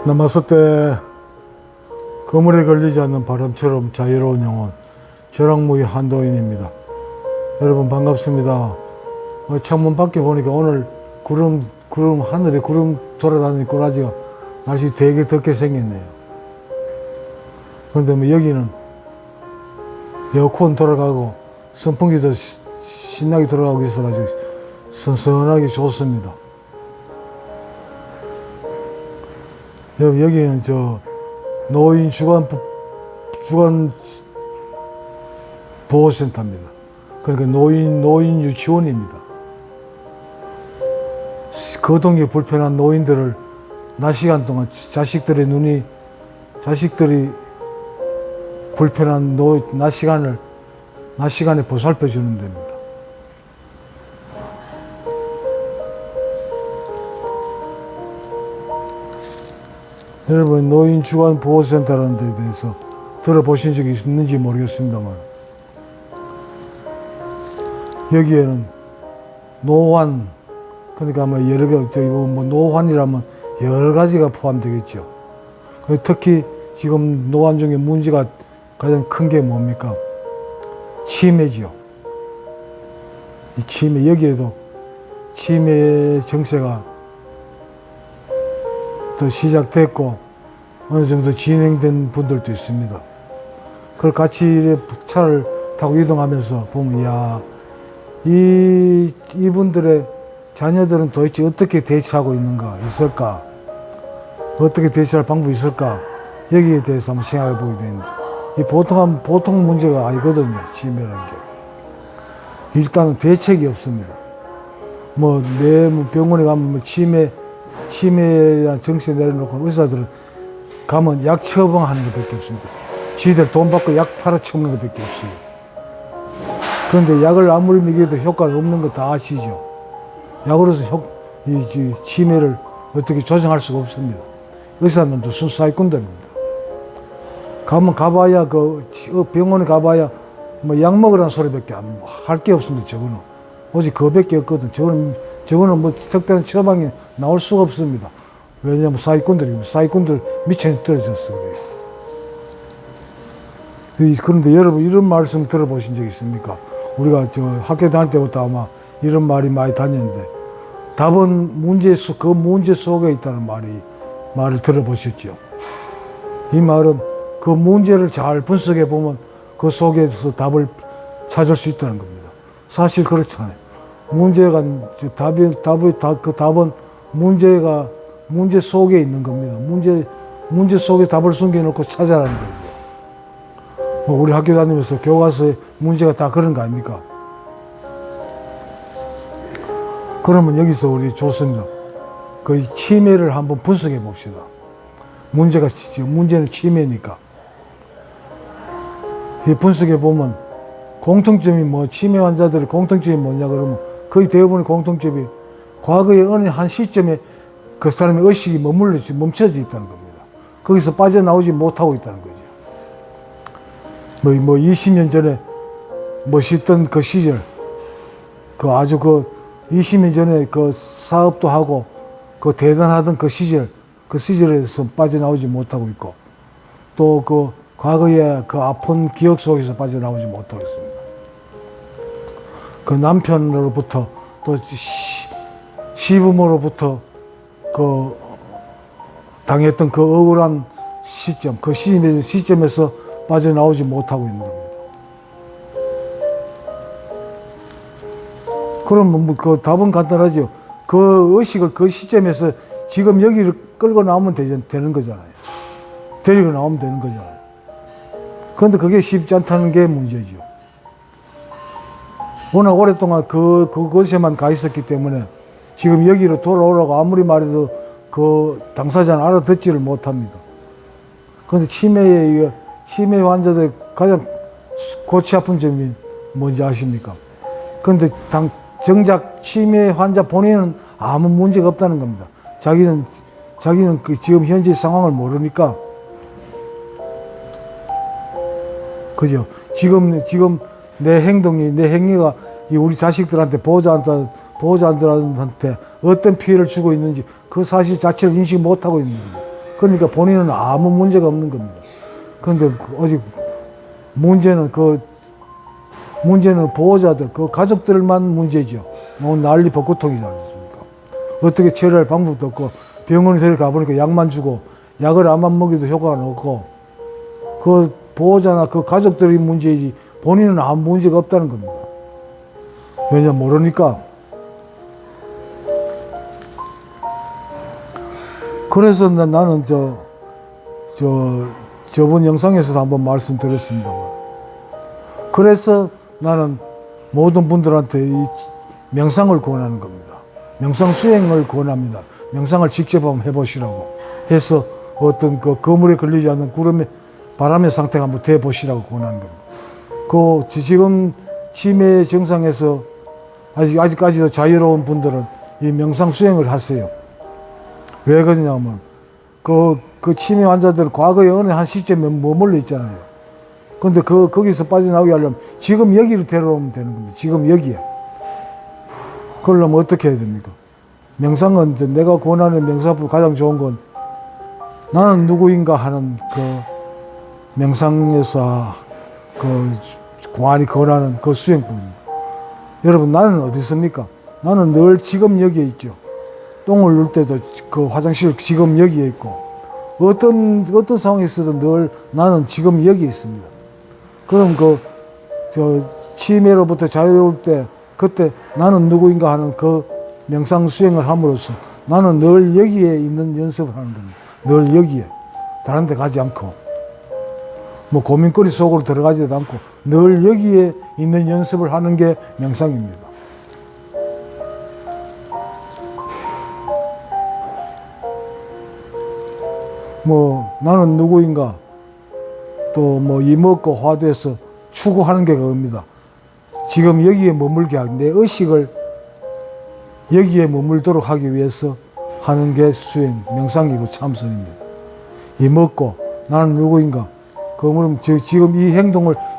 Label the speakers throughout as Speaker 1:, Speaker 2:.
Speaker 1: 남았을 때 그물에 걸리지 않는 바람처럼 자유로운 영혼 저랑무의 한도인입니다. 여러분 반갑습니다. 창문 밖에 보니까 오늘 하늘에 구름 돌아다니는 꼬라지가 날씨 되게 덥게 생겼네요. 그런데 뭐 여기는 에어컨 돌아가고 선풍기도 신나게 돌아가고 있어가지고 선선하게 좋습니다. 여기는 노인 주간 보호센터입니다. 그러니까 노인 유치원입니다. 거동이 불편한 노인들을 낮 시간 동안 자식들이 불편한 낮 시간에 보살펴 주는 데입니다. 여러분 노인 주간 보호센터라는 데 대해서 들어보신 적이 있는지 모르겠습니다만 여기에는 노환, 그러니까 아마 노환이라면 여러 가지가 포함되겠죠. 특히 지금 노환 중에 문제가 가장 큰 게 뭡니까? 치매죠. 이 치매, 여기에도 치매 정세가 또 시작됐고 어느 정도 진행된 분들도 있습니다. 그걸 같이 차를 타고 이동하면서 보면 이야, 이분들의 자녀들은 도대체 어떻게 대처하고 있을까? 어떻게 대처할 방법이 있을까? 여기에 대해서 한번 생각해 보게 되는데, 이 보통 문제가 아니거든요, 치매라는 게. 일단은 대책이 없습니다. 병원에 가면 치매에 정세 내려놓고 의사들은 가면 약 처방하는 것밖에 없습니다. 지들 돈 받고 약 팔아쳐먹는 것밖에 없어요. 그런데 약을 아무리 먹여도 효과가 없는 거 다 아시죠? 약으로서 치매를 어떻게 조정할 수가 없습니다. 의사들도 순수 사기꾼들입니다. 가봐야 병원에 가봐야 약 먹으라는 소리밖에 할 게 없습니다. 저거는 오직 그거밖에 없거든. 저거는 특별한 처방이 나올 수가 없습니다. 왜냐하면 사기꾼들 미천이 떨어졌어 그래요. 그런데 여러분 이런 말씀 들어보신 적 있습니까? 우리가 학교 다닐 때부터 아마 이런 말이 많이 다녔는데 답은 문제 속에 있다는 말을 들어보셨죠. 이 말은 그 문제를 잘 분석해 보면 그 속에서 답을 찾을 수 있다는 겁니다. 사실 그렇잖아요. 그 답은 문제 속에 있는 겁니다. 문제 속에 답을 숨겨놓고 찾아라는 거죠. 우리 학교 다니면서 교과서에 문제가 다 그런 거 아닙니까? 그러면 여기서 우리 좋습니다. 그 치매를 한번 분석해 봅시다. 문제는 치매니까. 이 분석해 보면 치매 환자들의 공통점이 뭐냐 그러면 거의 대부분의 공통점이 과거의 어느 한 시점에 그 사람의 의식이 멈춰져 있다는 겁니다. 거기서 빠져나오지 못하고 있다는 거죠. 20년 전에 멋있던 그 시절, 20년 전에 그 사업도 하고 그 대단하던 그 시절에서 빠져나오지 못하고 있고 또 그 과거의 그 아픈 기억 속에서 빠져나오지 못하고 있습니다. 그 남편으로부터 또 시부모로부터 당했던 그 억울한 시점, 그 시점에서 빠져나오지 못하고 있는 겁니다. 그럼 그 답은 간단하죠. 그 의식을 그 시점에서 지금 여기를 끌고 나오면 되는 거잖아요. 데리고 나오면 되는 거잖아요. 그런데 그게 쉽지 않다는 게 문제죠. 워낙 오랫동안 그곳에만 가 있었기 때문에 지금 여기로 돌아오라고 아무리 말해도 그 당사자는 알아듣지를 못합니다. 그런데 치매 환자들 가장 골치 아픈 점이 뭔지 아십니까? 그런데 정작 치매 환자 본인은 아무 문제가 없다는 겁니다. 자기는 지금 현재 상황을 모르니까. 그죠? 지금 내 행위가 우리 자식들한테 보호자들한테 어떤 피해를 주고 있는지 그 사실 자체를 인식 못하고 있는 겁니다. 그러니까 본인은 아무 문제가 없는 겁니다. 그런데 아직 문제는 보호자들, 그 가족들만 문제죠. 뭐 난리 벚꽃통이지 않습니까? 어떻게 처리할 방법도 없고, 병원에 데려가 보니까 약만 주고, 약을 안만 먹여도 효과가 없고, 그 보호자나 그 가족들이 문제이지, 본인은 아무 문제가 없다는 겁니다. 왜냐, 모르니까. 그래서 나는 저번 영상에서도 한번 말씀드렸습니다만, 그래서 나는 모든 분들한테 이 명상을 권하는 겁니다. 명상 수행을 권합니다. 명상을 직접 한번 해보시라고 해서 어떤 그 거물에 걸리지 않는 바람의 상태가 한번 돼 보시라고 권하는 겁니다. 지금 치매 증상에서 아직까지도 자유로운 분들은 이 명상 수행을 하세요. 왜 그러냐면 그 치매 환자들은 과거에 어느 한 시점에 머물러 있잖아요. 근데 거기서 빠져나오게 하려면 지금 여기를 데려오면 되는 겁니다. 지금 여기에. 그러려면 어떻게 해야 됩니까? 명상은 내가 권하는 명상법 가장 좋은 건 나는 누구인가 하는 그 명상에서 공안이 권하는 그 수행법입니다. 여러분, 나는 어디 있습니까? 나는 늘 지금 여기에 있죠. 똥을 눌 때도 그 화장실 지금 여기에 있고, 어떤 상황에서도 늘 나는 지금 여기에 있습니다. 그럼 치매로부터 자유로울 때, 그때 나는 누구인가 하는 그 명상 수행을 함으로써 나는 늘 여기에 있는 연습을 하는 겁니다. 늘 여기에. 다른 데 가지 않고, 뭐 고민거리 속으로 들어가지도 않고, 늘 여기에 있는 연습을 하는 게 명상입니다. 뭐 나는 누구인가, 또 뭐 이먹고 화두에서 추구하는 게 그겁니다. 지금 여기에 머물게 하기, 내 의식을 여기에 머물도록 하기 위해서 하는 게 수행, 명상이고 참선입니다. 이먹고 나는 누구인가, 그러면 지금 이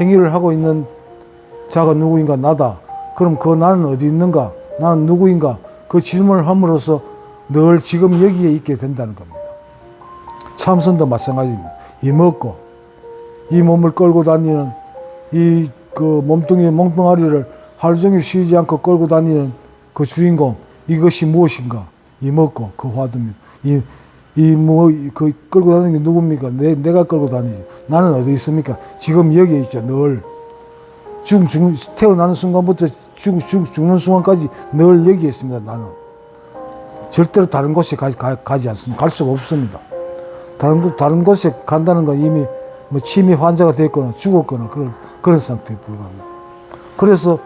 Speaker 1: 행위를 하고 있는 자가 누구인가, 나다. 그럼 그 나는 어디 있는가, 나는 누구인가, 그 질문을 함으로써 늘 지금 여기에 있게 된다는 겁니다. 참선도 마찬가지입니다. 이먹고 이 몸을 끌고 다니는 몸뚱이 몽뚱아리를 하루 종일 쉬지 않고 끌고 다니는 그 주인공, 이것이 무엇인가? 이먹고 그 화두입니다. 끌고 다니는 게 누굽니까? 내가 끌고 다니지. 나는 어디 있습니까? 지금 여기에 있죠. 늘 태어나는 순간부터 죽는 순간까지 늘 여기에 있습니다. 나는 절대로 다른 곳에 가지 않습니다. 갈 수가 없습니다. 다른 곳에 간다는 건 이미 뭐 치매 환자가 됐거나 죽었거나 그런 상태에 불과합니다. 그래서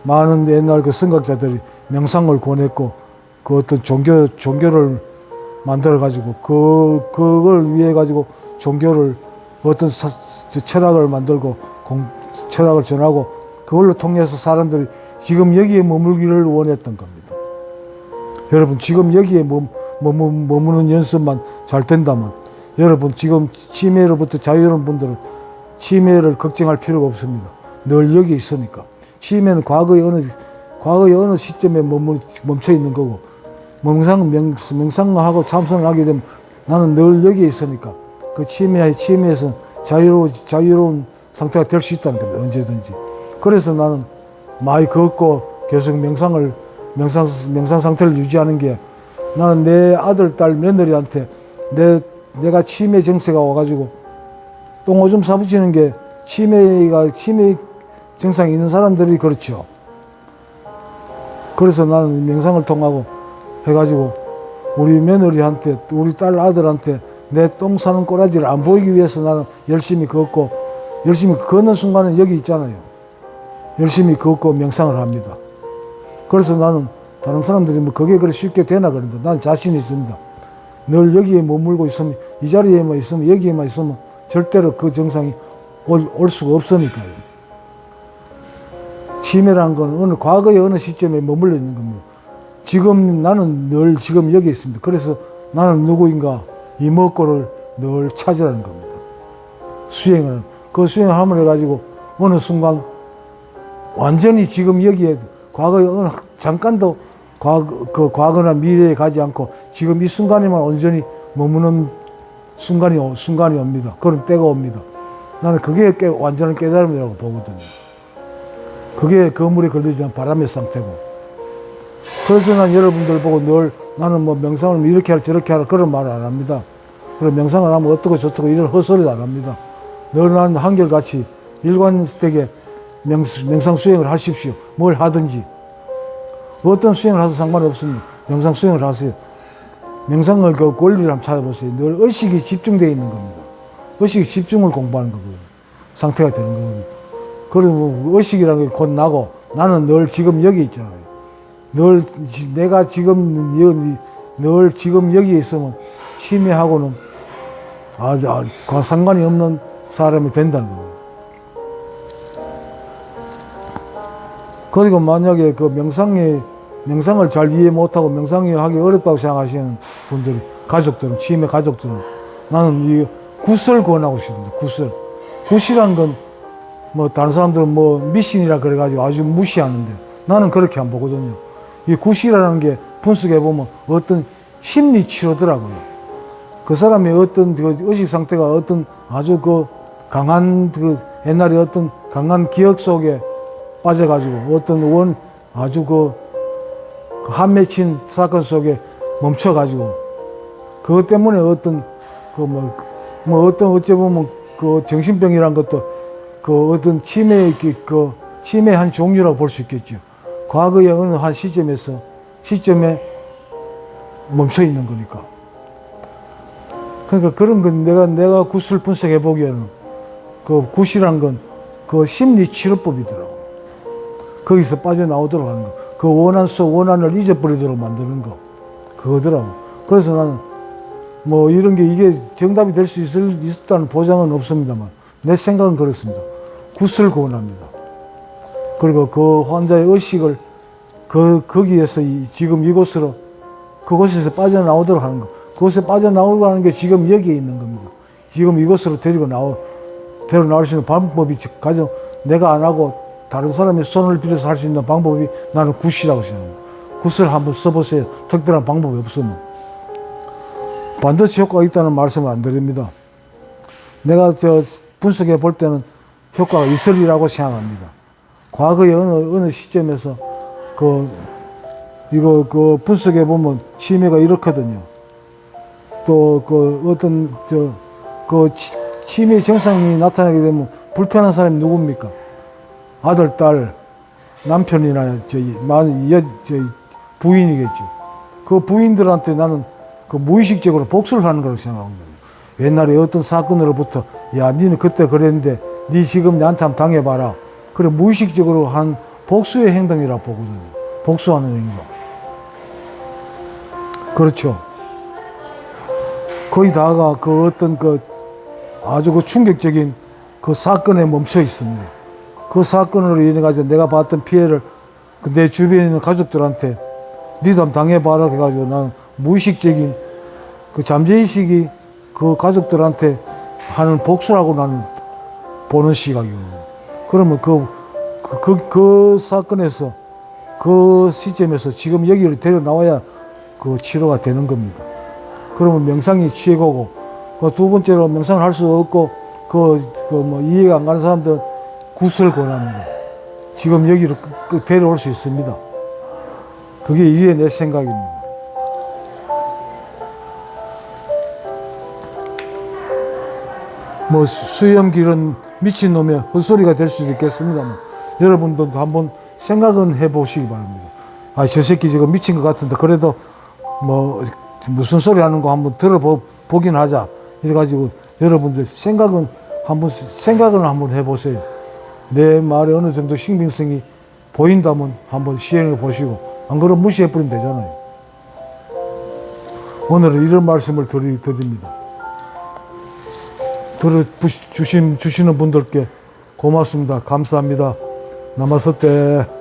Speaker 1: 많은 옛날 그 선각자들이 명상을 권했고, 그 어떤 종교를 만들어가지고, 그걸 위해 가지고 종교를 어떤 철학을 만들고, 철학을 전하고, 그걸로 통해서 사람들이 지금 여기에 머물기를 원했던 겁니다. 여러분, 지금 여기에 머무는 연습만 잘 된다면, 여러분 지금 치매로부터 자유로운 분들은 치매를 걱정할 필요가 없습니다. 늘 여기 있으니까. 치매는 과거의 어느 시점에 멈춰 있는 거고, 명상하고 참선을 하게 되면 나는 늘 여기에 있으니까 그 치매에서 자유로운 상태가 될 수 있다는 겁니다. 언제든지. 그래서 나는 많이 걷고 계속 명상 상태를 유지하는 게, 나는 내 아들, 딸, 며느리한테 내가 치매 증세가 와가지고 똥오줌 싸붙이는 게 치매 증상이 있는 사람들이 그렇죠. 그래서 나는 명상을 통하고 해가지고 우리 며느리한테, 우리 딸, 아들한테 내 똥 싸는 꼬라지를 안 보이기 위해서 나는 열심히 걷고, 열심히 걷는 순간은 여기 있잖아요. 열심히 걷고 명상을 합니다. 그래서 나는 다른 사람들이 뭐 그게 그래 쉽게 되나 그런데 나는 자신이 있습니다. 늘 여기에 머물고 있으면, 이 자리에만 있으면, 여기에만 있으면 절대로 그 정상이 올 수가 없으니까요. 치매라는 건 과거의 어느 시점에 머물러 있는 겁니다. 지금 나는 늘 지금 여기 있습니다. 그래서 나는 누구인가, 이먹고를 늘 찾으라는 겁니다. 그 수행을 함을 해가지고 어느 순간 완전히 지금 여기에, 과거에 잠깐도 과거나 미래에 가지 않고 지금 이 순간에만 온전히 머무는 순간이 옵니다. 그런 때가 옵니다. 나는 그게 완전한 깨달음이라고 보거든요. 그게 거물에 걸리지 않은 바람의 상태고. 그래서 난 여러분들 보고 늘 나는 뭐 명상을 이렇게 하라 저렇게 하라 그런 말을 안 합니다. 그리고 명상을 하면 어떻고 저떻고 이런 헛소리도 안 합니다. 늘 나는 한결같이 일관되게 명상 수행을 하십시오. 뭘 하든지. 어떤 수행을 하도 상관없습니다. 명상 수행을 하세요. 명상을 그 권리를 한번 찾아보세요. 늘 의식이 집중되어 있는 겁니다. 의식이 집중을 공부하는 거거든요. 상태가 되는 거거든요. 그리고 의식이라는 게 곧 나고 나는 늘 지금 여기 있잖아요. 내가 지금 늘 지금 여기에 있으면 치매하고는 아주 상관이 없는 사람이 된다는 겁니다. 그리고 만약에 그 명상을 잘 이해 못하고 명상이 하기 어렵다고 생각하시는 분들, 가족들은, 치매 가족들은 나는 이 굿을 권하고 싶습니다. 굿이라는 건 뭐 다른 사람들은 뭐 미신이라 그래가지고 아주 무시하는데 나는 그렇게 안 보거든요. 이 굿이라는 게 분석해 보면 어떤 심리 치료더라고요. 그 사람의 어떤 그 의식 상태가 어떤 아주 그 강한 그 옛날에 어떤 강한 기억 속에 빠져가지고 어떤 아주 그 한 맺힌 사건 속에 멈춰가지고 그것 때문에 어떤 어떤 어찌 보면 그 정신병이란 것도 그 어떤 치매의 치매의 한 종류라고 볼 수 있겠죠. 과거의 어느 한 시점에 멈춰 있는 거니까. 그러니까 그런 건 내가 굿을 분석해 보기에는 그 굿이란 건 그 심리 치료법이더라고. 거기서 빠져나오도록 하는 거. 그 원한을 잊어버리도록 만드는 거. 그거더라고. 그래서 나는 뭐 이런 게 이게 정답이 될 수 있었다는 보장은 없습니다만 내 생각은 그렇습니다. 굿을 권합니다. 그리고 그 환자의 의식을 거기에서 지금 이곳으로 그곳에서 빠져나오도록 하는 거. 그곳에 빠져나오고 하는 게 지금 여기에 있는 겁니다. 지금 이곳으로 데리고 나올 수 있는 방법이 가장 내가 안 하고 다른 사람의 손을 빌어서 할 수 있는 방법이 나는 굿이라고 생각합니다. 굿을 한번 써보세요. 특별한 방법이 없으면. 반드시 효과가 있다는 말씀을 안 드립니다. 내가 분석해 볼 때는 효과가 있으리라고 생각합니다. 과거의 어느 시점에서 이거 분석해 보면 치매가 이렇거든요. 또 어떤 치매 증상이 나타나게 되면 불편한 사람이 누굽니까? 아들, 딸, 남편이나 부인이겠죠. 그 부인들한테 나는 무의식적으로 복수를 하는 거라고 생각합니다. 옛날에 어떤 사건으로부터 야, 니는 그때 그랬는데 니 지금 나한테 한번 당해봐라. 그래 무의식적으로 한 복수의 행동이라고 보거든요. 복수하는 행동. 그렇죠. 거의 다가 어떤 아주 충격적인 사건에 멈춰 있습니다. 그 사건으로 인해 가지고 내가 받았던 피해를 내 주변에 있는 가족들한테 니도 한번 당해봐라 해가지고 나는 무의식적인 잠재의식이 그 가족들한테 하는 복수라고 나는 보는 시각이거든요. 그러면 그 사건에서 그 시점에서 지금 여기를 데려 나와야 치료가 되는 겁니다. 그러면 명상이 최고고, 두 번째로 명상을 할 수 없고, 이해가 안 가는 사람들은 굿을 권합니다. 지금 여기로 데려올 수 있습니다. 그게 이게 내 생각입니다. 수염길은 미친놈의 헛소리가 될 수도 있겠습니다만, 여러분들도 한번 생각은 해보시기 바랍니다. 저 새끼 지금 미친 것 같은데, 그래도 무슨 소리 하는 거 한번 들어보긴 하자. 이래가지고 여러분들 생각은 한번 해보세요. 내 말에 어느 정도 신빙성이 보인다면 한번 시행해 보시고, 안 그러면 무시해버리면 되잖아요. 오늘은 이런 말씀을 드립니다. 들어주시는 분들께 고맙습니다. 감사합니다. 나마스테.